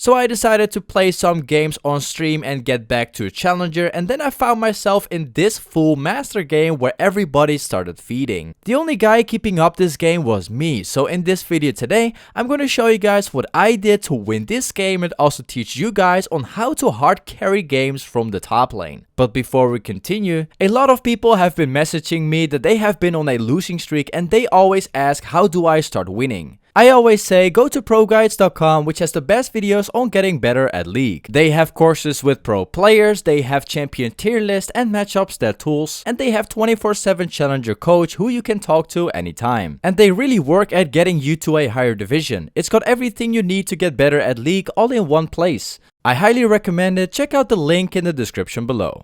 So I decided to play some games on stream and get back to Challenger, and then I found myself in this full master game where everybody started feeding. The only guy keeping up this game was me, so in this video today, I'm going to show you guys what I did to win this game and also teach you guys on how to hard carry games from the top lane. But before we continue, a lot of people have been messaging me that they have been on a losing streak and they always ask, how do I start winning? I always say go to Proguides.com, which has the best videos on getting better at League. They have courses with pro players, they have champion tier list and matchup stat tools, and they have 24/7 challenger coach who you can talk to anytime. And they really work at getting you to a higher division. It's got everything you need to get better at League all in one place. I highly recommend it. Check out the link in the description below.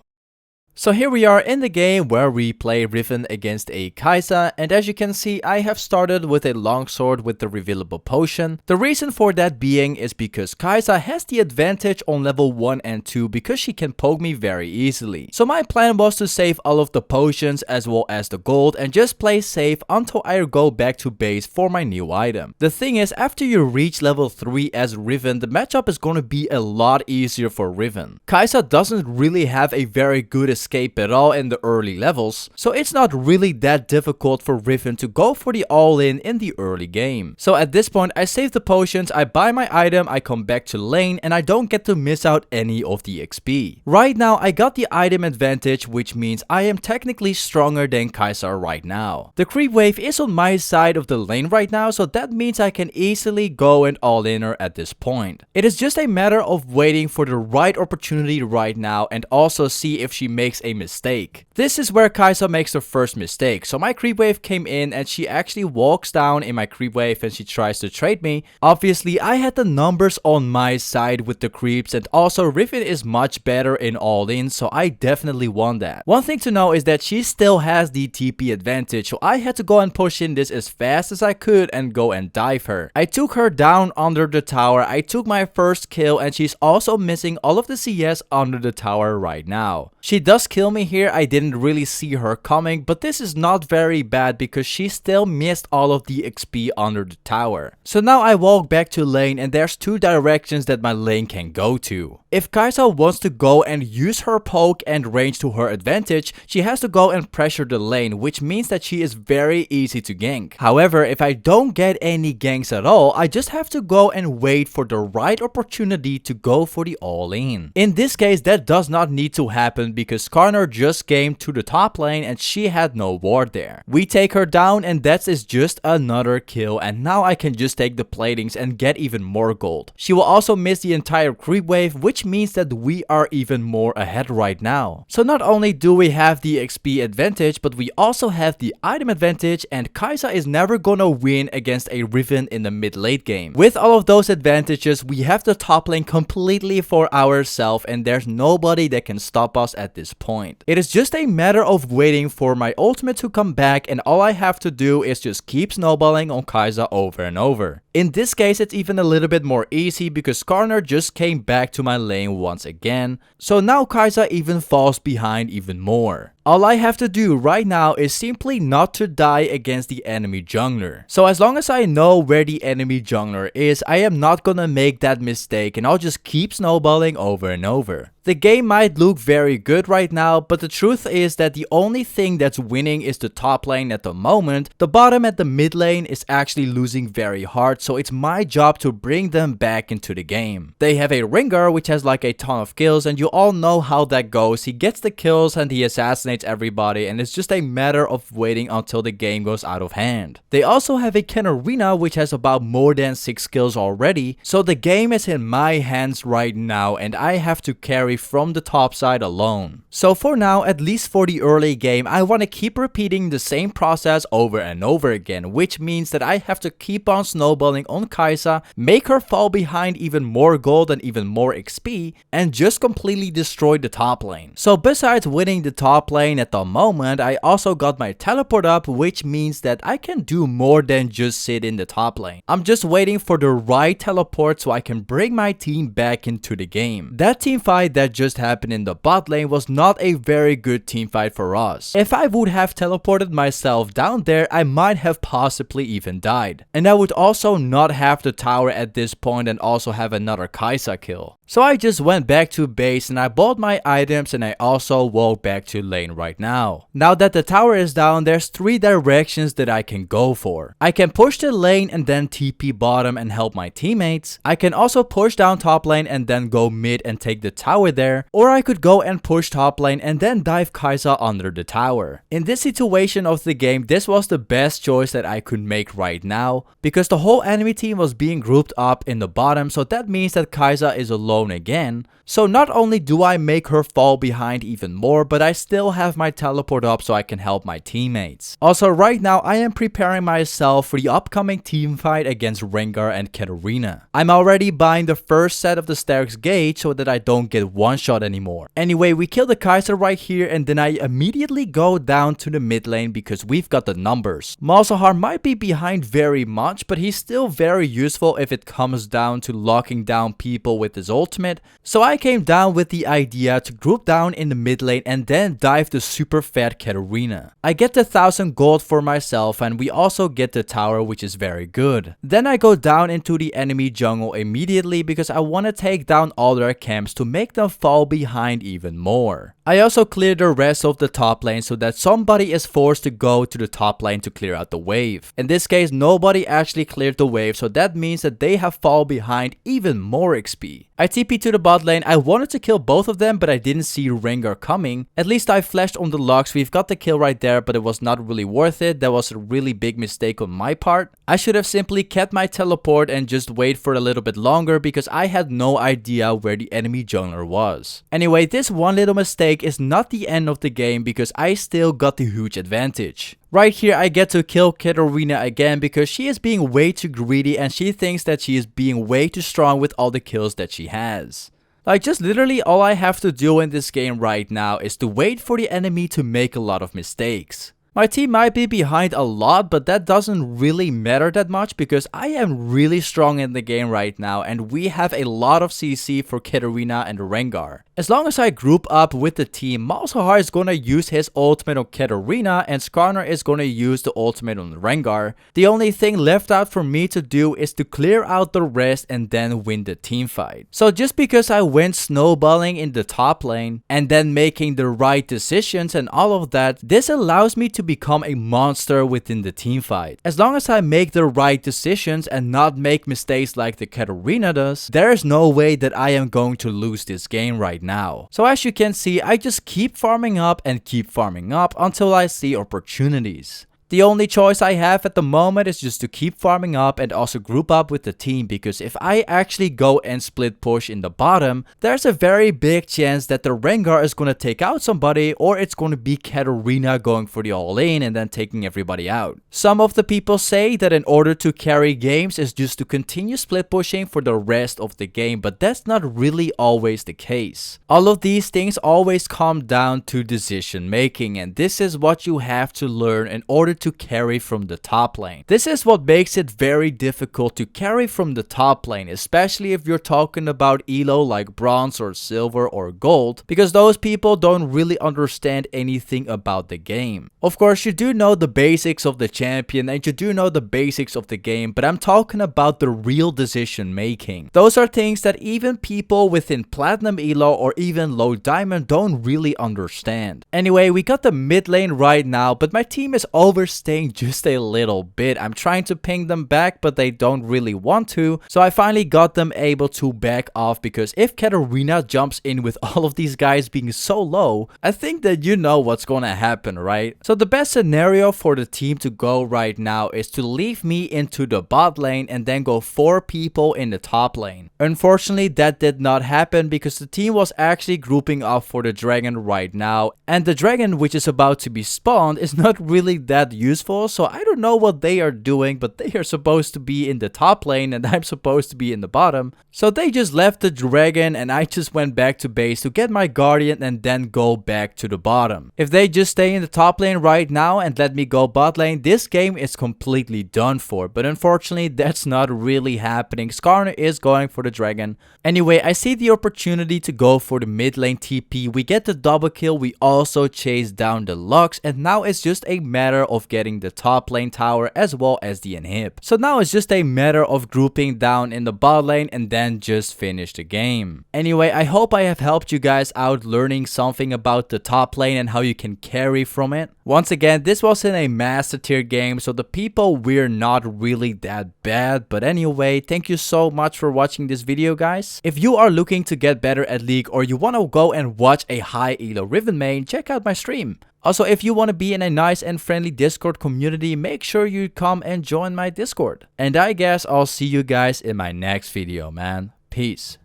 So here we are in the game where we play Riven against a Kai'Sa, and as you can see, I have started with a longsword with the revealable potion. The reason for that being is because Kai'Sa has the advantage on level 1 and 2 because she can poke me very easily. So my plan was to save all of the potions as well as the gold and just play safe until I go back to base for my new item. The thing is, after you reach level 3 as Riven, the matchup is going to be a lot easier for Riven. Kai'Sa doesn't really have a very good escape at all in the early levels, so it's not really that difficult for Riven to go for the all-in in the early game. So at this point, I save the potions, I buy my item, I come back to lane, and I don't get to miss out any of the XP. Right now, I got the item advantage, which means I am technically stronger than Kai'Sa right now. The creep wave is on my side of the lane right now, so that means I can easily go and all-in her at this point. It is just a matter of waiting for the right opportunity right now and also see if she makes a mistake. This is where Kai'Sa makes the first mistake. So my creep wave came in and she actually walks down in my creep wave and she tries to trade me. Obviously, I had the numbers on my side with the creeps, and also Riven is much better in all-in, so I definitely won that. One thing to know is that she still has the TP advantage, so I had to go and push in this as fast as I could and go and dive her. I took her down under the tower, I took my first kill, and she's also missing all of the CS under the tower right now. She does kill me here. I didn't really see her coming, but this is not very bad because she still missed all of the XP under the tower. So now I walk back to lane and there's two directions that my lane can go to. If Kai'Sa wants to go and use her poke and range to her advantage, she has to go and pressure the lane, which means that she is very easy to gank. However, if I don't get any ganks at all, I just have to go and wait for the right opportunity to go for the all-in. In this case, that does not need to happen because Skarner just came to the top lane and she had no ward there. We take her down and that is just another kill, and now I can just take the platings and get even more gold. She will also miss the entire creep wave, which means that we are even more ahead right now. So not only do we have the XP advantage, but we also have the item advantage, and Kai'Sa is never gonna win against a Riven in the mid-late game. With all of those advantages, we have the top lane completely for ourselves and there's nobody that can stop us at this point. It is just a matter of waiting for my ultimate to come back, and all I have to do is just keep snowballing on Kai'Sa over and over. In this case, it's even a little bit more easy because Skarner just came back to my lane once again. So now Kai'Sa even falls behind even more. All I have to do right now is simply not to die against the enemy jungler. So as long as I know where the enemy jungler is, I am not gonna make that mistake and I'll just keep snowballing over and over. The game might look very good right now, but the truth is that the only thing that's winning is the top lane at the moment. The bottom at the mid lane is actually losing very hard, so it's my job to bring them back into the game. They have a Rengar which has like a ton of kills, and you all know how that goes. He gets the kills and he assassinates everybody, and it's just a matter of waiting until the game goes out of hand. They also have a Kenarina which has about more than 6 kills already, so the game is in my hands right now and I have to carry from the top side alone. So for now, at least for the early game, I want to keep repeating the same process over and over again, which means that I have to keep on snowballing on Kai'Sa, make her fall behind even more gold and even more XP, and just completely destroy the top lane. So besides winning the top lane, lane at the moment, I also got my teleport up, which means that I can do more than just sit in the top lane. I'm just waiting for the right teleport so I can bring my team back into the game. That team fight that just happened in the bot lane was not a very good team fight for us. If I would have teleported myself down there, I might have possibly even died. And I would also not have the tower at this point and also have another Kai'Sa kill. So I just went back to base and I bought my items and I also walked back to lane right now. Now that the tower is down, there's 3 directions that I can go for. I can push the lane and then TP bottom and help my teammates. I can also push down top lane and then go mid and take the tower there. Or I could go and push top lane and then dive Kai'Sa under the tower. In this situation of the game, this was the best choice that I could make right now because the whole enemy team was being grouped up in the bottom, so that means that Kai'Sa is alone again. So not only do I make her fall behind even more, but I still have my teleport up so I can help my teammates. Also right now I am preparing myself for the upcoming team fight against Rengar and Katarina. I'm already buying the first set of the Stark's Gauge so that I don't get one shot anymore. Anyway, we kill the Kai'Sa right here and then I immediately go down to the mid lane because we've got the numbers. Malzahar might be behind very much, but he's still very useful if it comes down to locking down people with his ultimate. So I came down with the idea to group down in the mid lane and then dive the super fat Katarina. I get the 1000 gold for myself and we also get the tower, which is very good. Then I go down into the enemy jungle immediately because I want to take down all their camps to make them fall behind even more. I also clear the rest of the top lane so that somebody is forced to go to the top lane to clear out the wave. In this case, nobody actually cleared the wave, so that means that they have fall behind even more XP. I TP to the bot lane. I wanted to kill both of them, but I didn't see Rengar coming. At least I flashed on the Lux. We've got the kill right there, but it was not really worth it. That was a really big mistake on my part. I should have simply kept my teleport and just wait for a little bit longer because I had no idea where the enemy jungler was. Anyway, this one little mistake is not the end of the game because I still got the huge advantage. Right here I get to kill Katarina again because she is being way too greedy and she thinks that she is being way too strong with all the kills that she has. Like, just literally all I have to do in this game right now is to wait for the enemy to make a lot of mistakes. My team might be behind a lot, but that doesn't really matter that much because I am really strong in the game right now and we have a lot of CC for Katarina and Rengar. As long as I group up with the team, Malzahar is gonna use his ultimate on Katarina and Skarner is gonna use the ultimate on Rengar. The only thing left out for me to do is to clear out the rest and then win the team fight. So just because I went snowballing in the top lane and then making the right decisions and all of that, this allows me to become a monster within the team fight. As long as I make the right decisions and not make mistakes like the Katarina does, there is no way that I am going to lose this game right now. So as you can see, I just keep farming up and keep farming up until I see opportunities. The only choice I have at the moment is just to keep farming up and also group up with the team, because if I actually go and split push in the bottom, there's a very big chance that the Rengar is going to take out somebody, or it's going to be Katarina going for the all-in and then taking everybody out. Some of the people say that in order to carry games is just to continue split pushing for the rest of the game, but that's not really always the case. All of these things always come down to decision making, and this is what you have to learn in order to carry from the top lane. This is what makes it very difficult to carry from the top lane, especially if you're talking about elo like bronze or silver or gold, because those people don't really understand anything about the game. Of course, you do know the basics of the champion and you do know the basics of the game, but I'm talking about the real decision making. Those are things that even people within platinum elo or even low diamond don't really understand. Anyway, we got the mid lane right now, but my team is overstaying just a little bit. I'm trying to ping them back, but they don't really want to, so I finally got them able to back off, because if Katarina jumps in with all of these guys being so low, I think that you know what's gonna happen, right? So the best scenario for the team to go right now is to leave me into the bot lane and then go 4 people in the top lane. Unfortunately, that did not happen because the team was actually grouping up for the dragon right now, and the dragon which is about to be spawned is not really that useful, so I don't know what they are doing, but they are supposed to be in the top lane and I'm supposed to be in the bottom. So they just left the dragon and I just went back to base to get my guardian and then go back to the bottom. If they just stay in the top lane right now and let me go bot lane, this game is completely done for. But unfortunately, that's not really happening. Skarner is going for the dragon. Anyway, I see the opportunity to go for the mid lane TP. We get the double kill, we also chase down the Lux, and now it's just a matter of getting the top lane tower as well as the inhib. So now it's just a matter of grouping down in the bot lane and then just finish the game. Anyway, I hope I have helped you guys out learning something about the top lane and how you can carry from it. Once again, this was in a master tier game, so the people we're not really that bad. But anyway, thank you so much for watching this video, guys. If you are looking to get better at League or you want to go and watch a high elo Riven main, check out my stream. Also, if you want to be in a nice and friendly Discord community, make sure you come and join my Discord. And I guess I'll see you guys in my next video, man. Peace.